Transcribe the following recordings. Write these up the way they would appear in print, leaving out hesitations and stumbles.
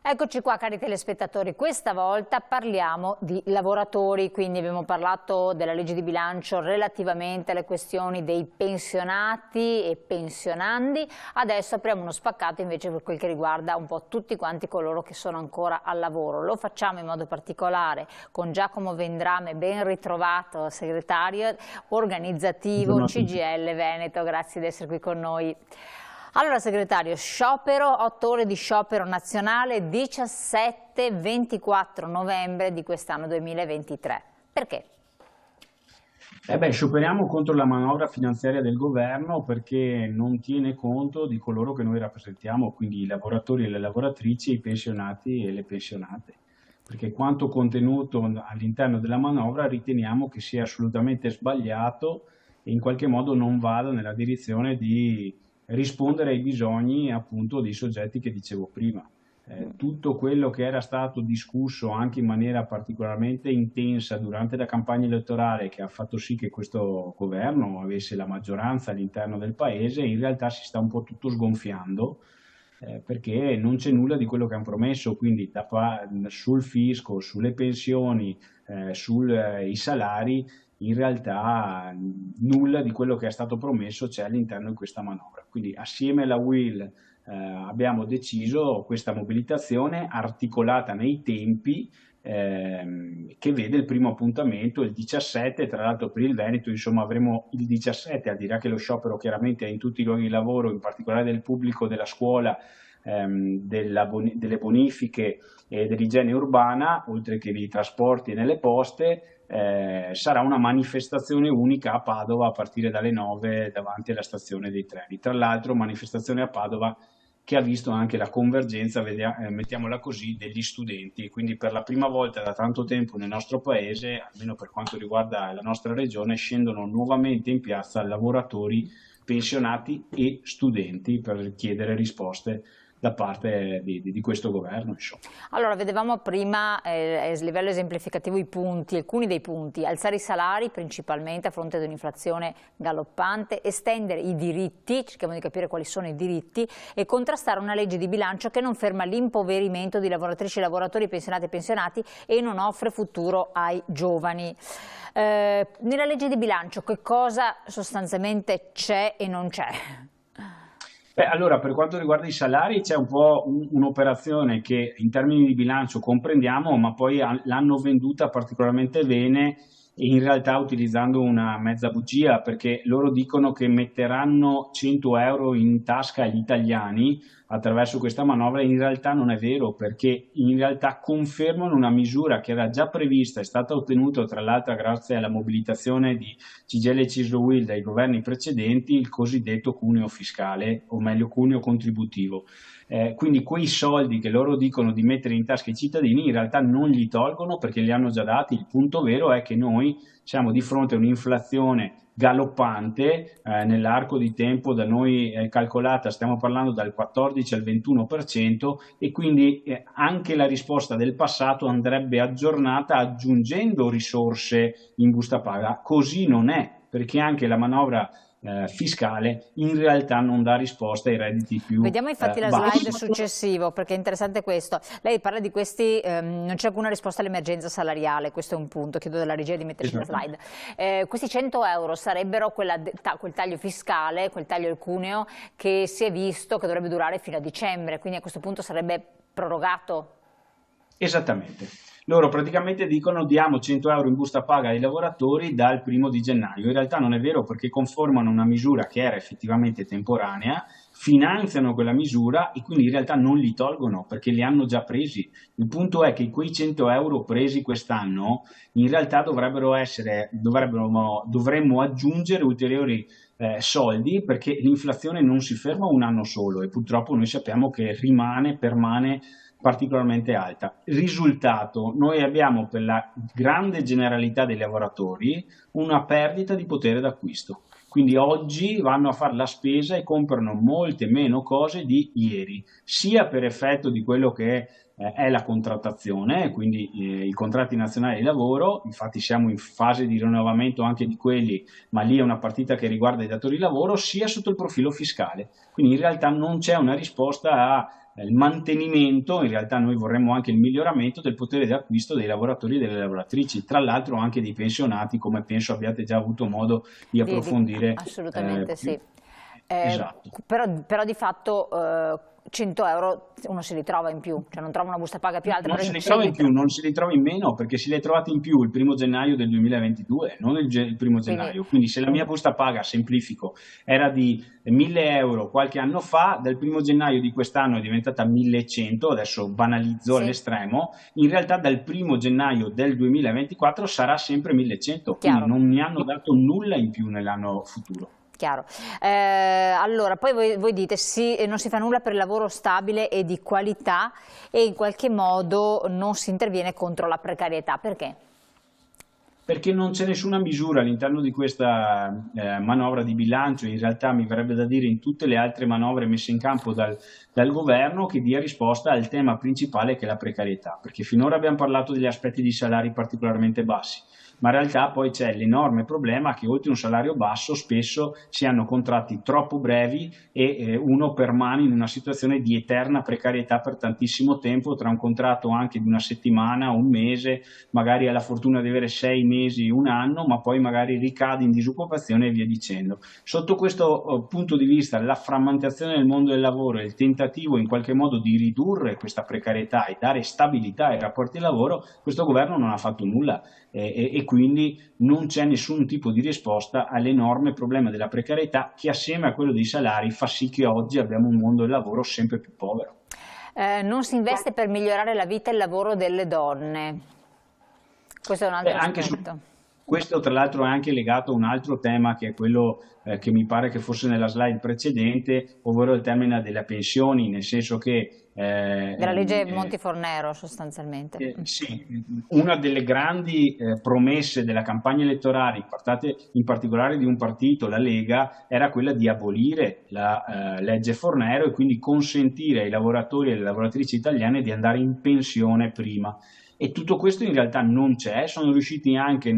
Eccoci qua cari telespettatori, questa volta parliamo di lavoratori, quindi abbiamo parlato della legge di bilancio relativamente alle questioni dei pensionati e pensionandi, adesso apriamo uno spaccato invece per quel che riguarda un po' tutti quanti coloro che sono ancora al lavoro. Lo facciamo in modo particolare con Giacomo Vendrame, ben ritrovato segretario organizzativo CGIL Veneto, grazie di essere qui con noi. Allora segretario, sciopero, 8 ore di sciopero nazionale 17-24 novembre di quest'anno 2023. Perché? Scioperiamo contro la manovra finanziaria del governo perché non tiene conto di coloro che noi rappresentiamo, quindi i lavoratori e le lavoratrici, i pensionati e le pensionate. Perché quanto contenuto all'interno della manovra riteniamo che sia assolutamente sbagliato e in qualche modo non vada nella direzione di rispondere ai bisogni appunto dei soggetti che dicevo prima. Tutto quello che era stato discusso anche in maniera particolarmente intensa durante la campagna elettorale, che ha fatto sì che questo governo avesse la maggioranza all'interno del paese, in realtà si sta un po' tutto sgonfiando perché non c'è nulla di quello che hanno promesso, quindi sul fisco, sulle pensioni, sui salari, in realtà nulla di quello che è stato promesso c'è all'interno di questa manovra. Quindi assieme alla UIL abbiamo deciso questa mobilitazione articolata nei tempi che vede il primo appuntamento il 17, tra l'altro per il Veneto insomma avremo il 17, al di là che lo sciopero chiaramente è in tutti i luoghi di lavoro, in particolare del pubblico, della scuola, delle bonifiche e dell'igiene urbana, oltre che dei trasporti e nelle poste. Sarà una manifestazione unica a Padova a partire dalle 9 davanti alla stazione dei treni. Tra l'altro manifestazione a Padova che ha visto anche la convergenza, mettiamola così, degli studenti. Quindi per la prima volta da tanto tempo nel nostro paese, almeno per quanto riguarda la nostra regione, scendono nuovamente in piazza lavoratori, pensionati e studenti per chiedere risposte da parte di questo governo. Insomma. Allora, vedevamo prima a livello esemplificativo i punti, alcuni dei punti: alzare i salari principalmente a fronte di un'inflazione galoppante, estendere i diritti, cerchiamo di capire quali sono i diritti, e contrastare una legge di bilancio che non ferma l'impoverimento di lavoratrici, lavoratori, pensionati e pensionati e non offre futuro ai giovani. Nella legge di bilancio che cosa sostanzialmente c'è e non c'è? Allora, per quanto riguarda i salari c'è un po' un'operazione che in termini di bilancio comprendiamo, ma poi l'hanno venduta particolarmente bene e in realtà utilizzando una mezza bugia, perché loro dicono che metteranno 100 euro in tasca agli italiani attraverso questa manovra. In realtà non è vero, perché in realtà confermano una misura che era già prevista, è stata ottenuta tra l'altro grazie alla mobilitazione di CGIL e CISL-UIL dai governi precedenti, il cosiddetto cuneo fiscale, o meglio cuneo contributivo. Quindi quei soldi che loro dicono di mettere in tasca ai cittadini in realtà non li tolgono perché li hanno già dati. Il punto vero è che noi siamo di fronte a un'inflazione galoppante, nell'arco di tempo da noi calcolata, stiamo parlando dal 14 al 21%, e quindi anche la risposta del passato andrebbe aggiornata aggiungendo risorse in busta paga. Così non è, perché anche la manovra fiscale in realtà non dà risposta ai redditi più Vediamo infatti la bassi. slide successivo, perché è interessante questo. Lei parla di questi, non c'è alcuna risposta all'emergenza salariale, questo è un punto, chiedo della regia di metterci la slide. Questi 100 euro sarebbero quel taglio fiscale, quel taglio al cuneo che si è visto che dovrebbe durare fino a dicembre, quindi a questo punto sarebbe prorogato? Esattamente. Loro praticamente dicono diamo 100 euro in busta paga ai lavoratori dal 1° gennaio. In realtà non è vero, perché conformano una misura che era effettivamente temporanea, finanziano quella misura e quindi in realtà non li tolgono perché li hanno già presi. Il punto è che quei 100 euro presi quest'anno in realtà dovremmo aggiungere ulteriori soldi, perché l'inflazione non si ferma un anno solo e purtroppo noi sappiamo che permane particolarmente alta. Risultato, noi abbiamo per la grande generalità dei lavoratori una perdita di potere d'acquisto. Quindi oggi vanno a fare la spesa e comprano molte meno cose di ieri, sia per effetto di quello che è la contrattazione, quindi i contratti nazionali di lavoro. Infatti siamo in fase di rinnovamento anche di quelli, ma lì è una partita che riguarda i datori di lavoro, sia sotto il profilo fiscale. Quindi in realtà non c'è una risposta il mantenimento, in realtà noi vorremmo anche il miglioramento del potere di acquisto dei lavoratori e delle lavoratrici, tra l'altro anche dei pensionati, come penso abbiate già avuto modo di approfondire. Assolutamente sì. Esatto. Però di fatto 100 euro uno se li trova in più, cioè non trova una busta paga più alta. Non se li trova in più, non se li trova in meno, perché se li hai trovati in più il 1° gennaio del 2022, non il 1° gennaio. Quindi se la mia busta paga, semplifico, era di 1.000 euro qualche anno fa, dal 1° gennaio di quest'anno è diventata 1.100, adesso banalizzo all'estremo, in realtà dal 1° gennaio del 2024 sarà sempre 1.100, quindi non mi hanno dato nulla in più nell'anno futuro. Chiaro. Allora, poi voi dite non si fa nulla per il lavoro stabile e di qualità e in qualche modo non si interviene contro la precarietà. Perché? Perché non c'è nessuna misura all'interno di questa manovra di bilancio, in realtà mi verrebbe da dire in tutte le altre manovre messe in campo dal governo, che dia risposta al tema principale che è la precarietà, perché finora abbiamo parlato degli aspetti di salari particolarmente bassi, ma in realtà poi c'è l'enorme problema che oltre un salario basso spesso si hanno contratti troppo brevi e uno permane in una situazione di eterna precarietà per tantissimo tempo, tra un contratto anche di una settimana, un mese, magari ha la fortuna di avere 6 mesi, un anno, ma poi magari ricade in disoccupazione e via dicendo. Sotto questo punto di vista, la frammentazione del mondo del lavoro e il tentativo in qualche modo di ridurre questa precarietà e dare stabilità ai rapporti di lavoro, questo governo non ha fatto nulla e quindi non c'è nessun tipo di risposta all'enorme problema della precarietà che assieme a quello dei salari fa sì che oggi abbiamo un mondo del lavoro sempre più povero. Non si investe per migliorare la vita e il lavoro delle donne. Questo è un altro aspetto. Questo tra l'altro è anche legato a un altro tema che è quello che mi pare che fosse nella slide precedente, ovvero il tema delle pensioni, nel senso che della legge Monti-Fornero sostanzialmente. Sì, una delle grandi promesse della campagna elettorale, in particolare di un partito, la Lega, era quella di abolire la legge Fornero e quindi consentire ai lavoratori e alle lavoratrici italiane di andare in pensione prima. E tutto questo in realtà non c'è, sono riusciti anche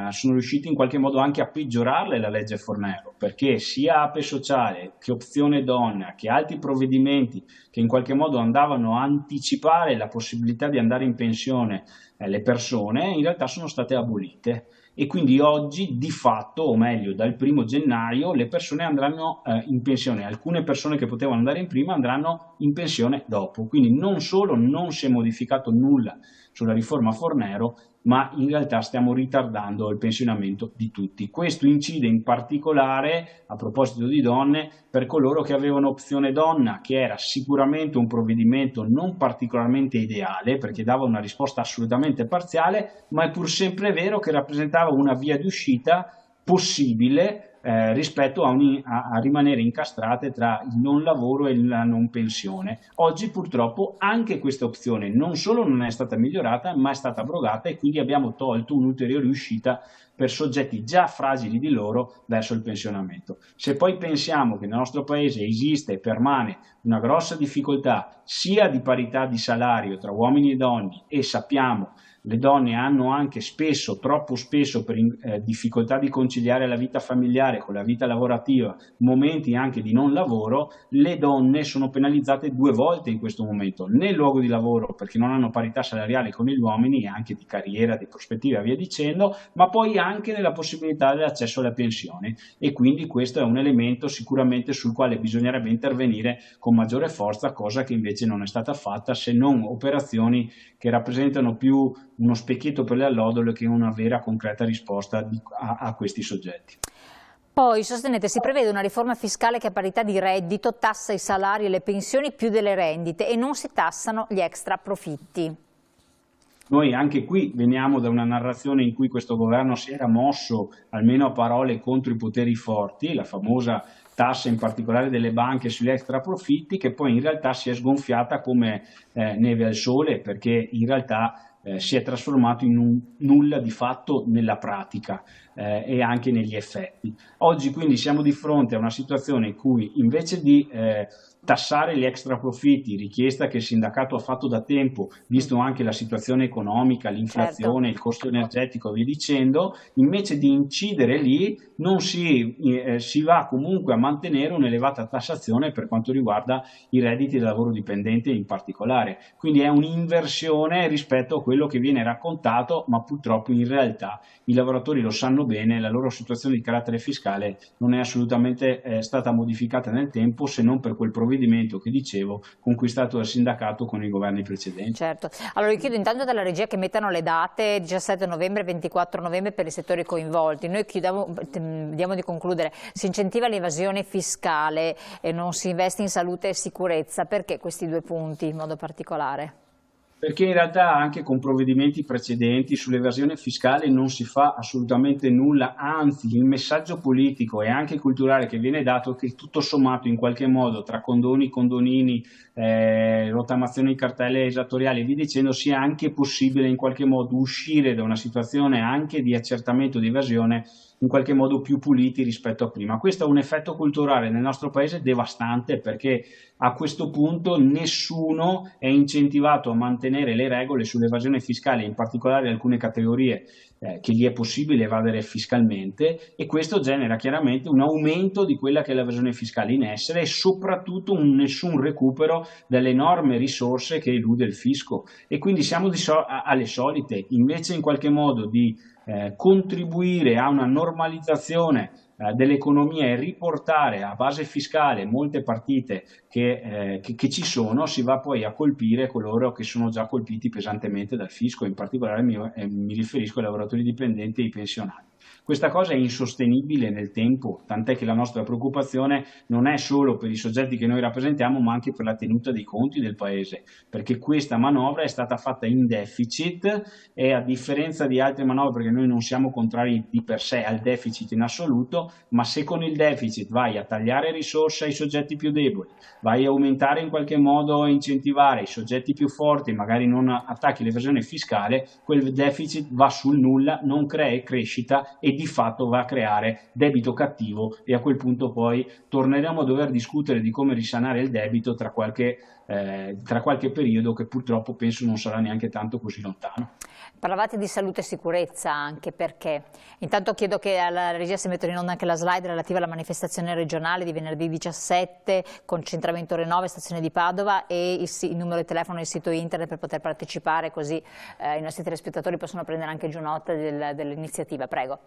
sono riusciti in qualche modo anche a peggiorarle la legge Fornero, perché sia APE sociale che opzione donna che altri provvedimenti che in qualche modo andavano a anticipare la possibilità di andare in pensione le persone, in realtà sono state abolite. E quindi oggi di fatto, o meglio dal 1° gennaio, le persone andranno in pensione, alcune persone che potevano andare in prima andranno in pensione dopo, quindi non solo non si è modificato nulla sulla riforma Fornero, ma in realtà stiamo ritardando il pensionamento di tutti. Questo incide in particolare, a proposito di donne, per coloro che avevano opzione donna, che era sicuramente un provvedimento non particolarmente ideale, perché dava una risposta assolutamente parziale, ma è pur sempre vero che rappresentava una via di uscita possibile rispetto a rimanere incastrate tra il non lavoro e la non pensione. Oggi purtroppo anche questa opzione non solo non è stata migliorata, ma è stata abrogata e quindi abbiamo tolto un'ulteriore uscita per soggetti già fragili di loro verso il pensionamento. Se poi pensiamo che nel nostro paese esiste e permane una grossa difficoltà sia di parità di salario tra uomini e donne e sappiamo le donne hanno anche spesso, troppo spesso, per difficoltà di conciliare la vita familiare con la vita lavorativa, momenti anche di non lavoro, le donne sono penalizzate 2 volte in questo momento, nel luogo di lavoro perché non hanno parità salariale con gli uomini e anche di carriera, di prospettive e via dicendo, ma poi anche nella possibilità dell'accesso alla pensione e quindi questo è un elemento sicuramente sul quale bisognerebbe intervenire con maggiore forza, cosa che invece non è stata fatta, se non operazioni che rappresentano più uno specchietto per le allodole che una vera concreta risposta a questi soggetti. Poi sostenete si prevede una riforma fiscale che a parità di reddito tassa i salari e le pensioni più delle rendite e non si tassano gli extra profitti. Noi anche qui veniamo da una narrazione in cui questo governo si era mosso almeno a parole contro i poteri forti, la famosa tassa in particolare delle banche sugli extra profitti, che poi in realtà si è sgonfiata come neve al sole, perché in realtà si è trasformato in un nulla di fatto nella pratica. e anche negli effetti. Oggi quindi siamo di fronte a una situazione in cui invece di tassare gli extra profitti, richiesta che il sindacato ha fatto da tempo, visto anche la situazione economica, l'inflazione, il costo energetico e via dicendo, invece di incidere lì non si va comunque a mantenere un'elevata tassazione per quanto riguarda i redditi del lavoro dipendente in particolare. Quindi è un'inversione rispetto a quello che viene raccontato, ma purtroppo in realtà i lavoratori lo sanno bene, la loro situazione di carattere fiscale non è assolutamente stata modificata nel tempo, se non per quel provvedimento che dicevo conquistato dal sindacato con i governi precedenti. Certo. Allora io chiedo intanto dalla regia che mettano le date 17 novembre e 24 novembre per i settori coinvolti. Noi vediamo di concludere. Si incentiva l'evasione fiscale e non si investe in salute e sicurezza. Perché questi due punti in modo particolare? Perché in realtà anche con provvedimenti precedenti sull'evasione fiscale non si fa assolutamente nulla, anzi il messaggio politico e anche culturale che viene dato è che tutto sommato in qualche modo tra condoni, condonini, rottamazione di cartelle esattoriali e via dicendo sia anche possibile in qualche modo uscire da una situazione anche di accertamento di evasione in qualche modo più puliti rispetto a prima. Questo è un effetto culturale nel nostro paese devastante perché a questo punto nessuno è incentivato a mantenere le regole sull'evasione fiscale, in particolare alcune categorie che gli è possibile evadere fiscalmente e questo genera chiaramente un aumento di quella che è l'evasione fiscale in essere e soprattutto un nessun recupero delle enormi risorse che elude il fisco e quindi siamo alle solite, invece in qualche modo di contribuire a una normalizzazione dell'economia e riportare a base fiscale molte partite che ci sono, si va poi a colpire coloro che sono già colpiti pesantemente dal fisco, in particolare mi riferisco ai lavoratori dipendenti e ai pensionati. Questa cosa è insostenibile nel tempo, tant'è che la nostra preoccupazione non è solo per i soggetti che noi rappresentiamo, ma anche per la tenuta dei conti del Paese, perché questa manovra è stata fatta in deficit e a differenza di altre manovre, perché noi non siamo contrari di per sé al deficit in assoluto, ma se con il deficit vai a tagliare risorse ai soggetti più deboli, vai a aumentare in qualche modo, incentivare i soggetti più forti, magari non attacchi l'evasione fiscale, quel deficit va sul nulla, non crea crescita e di fatto va a creare debito cattivo e a quel punto poi torneremo a dover discutere di come risanare il debito tra qualche periodo che purtroppo penso non sarà neanche tanto così lontano. Parlavate di salute e sicurezza anche perché, intanto chiedo che alla regia si mettano in onda anche la slide relativa alla manifestazione regionale di venerdì 17, concentramento Renove, stazione di Padova e il numero di telefono e il sito internet per poter partecipare, così i nostri telespettatori possono prendere anche giù nota dell'iniziativa. Prego.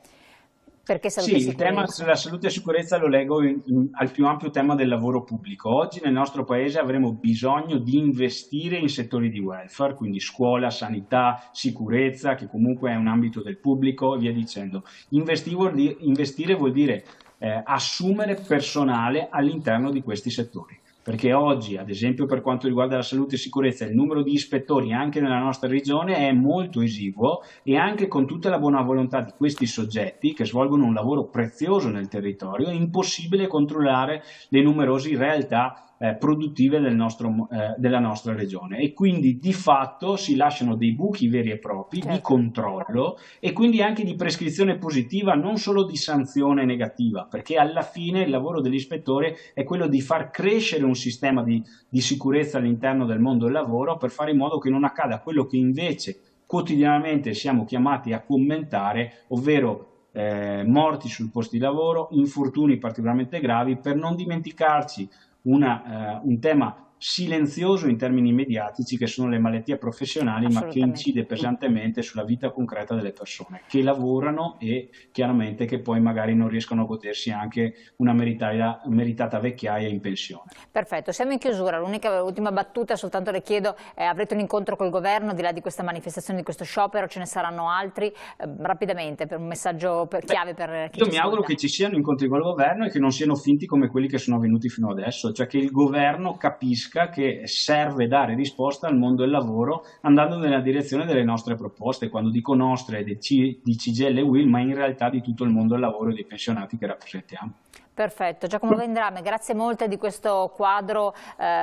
Perché salute e sicurezza? Il tema della salute e sicurezza lo leggo al più ampio tema del lavoro pubblico. Oggi nel nostro Paese avremo bisogno di investire in settori di welfare, quindi scuola, sanità, sicurezza, che comunque è un ambito del pubblico e via dicendo. Investire vuol dire assumere personale all'interno di questi settori. Perché oggi, ad esempio per quanto riguarda la salute e sicurezza, il numero di ispettori anche nella nostra regione è molto esiguo e anche con tutta la buona volontà di questi soggetti che svolgono un lavoro prezioso nel territorio è impossibile controllare le numerose realtà produttive della nostra regione e quindi di fatto si lasciano dei buchi veri e propri di controllo e quindi anche di prescrizione positiva, non solo di sanzione negativa, perché alla fine il lavoro dell'ispettore è quello di far crescere un sistema di sicurezza all'interno del mondo del lavoro per fare in modo che non accada quello che invece quotidianamente siamo chiamati a commentare, ovvero morti sul posto di lavoro, infortuni particolarmente gravi, per non dimenticarci un tema silenzioso in termini mediatici che sono le malattie professionali ma che incide pesantemente sulla vita concreta delle persone che lavorano e chiaramente che poi magari non riescono a godersi anche una meritata vecchiaia in pensione. Perfetto, siamo in chiusura, l'ultima battuta soltanto le chiedo, avrete un incontro col governo al di là di questa manifestazione, di questo sciopero, ce ne saranno altri? Rapidamente per un messaggio chiave per chi io mi auguro che ci siano incontri col governo e che non siano finti come quelli che sono avvenuti fino adesso, cioè che il governo capisca che serve dare risposta al mondo del lavoro andando nella direzione delle nostre proposte, quando dico nostre di CGIL e UIL, ma in realtà di tutto il mondo del lavoro e dei pensionati che rappresentiamo. Perfetto, Giacomo Vendrame, grazie molte di questo quadro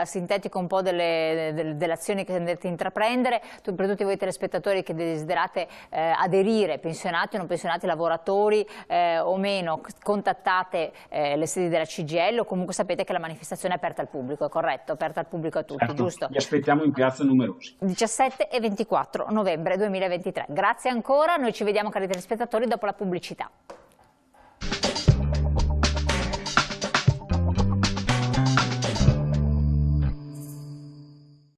sintetico un po' delle azioni che andrete a intraprendere. Per tutti voi telespettatori che desiderate aderire, pensionati o non pensionati, lavoratori o meno, contattate le sedi della CGIL, o comunque sapete che la manifestazione è aperta al pubblico, è corretto? Aperta al pubblico a tutti, Certo, giusto? vi aspettiamo in piazza numerosi. 17 e 24 novembre 2023. Grazie ancora, noi ci vediamo cari telespettatori dopo la pubblicità.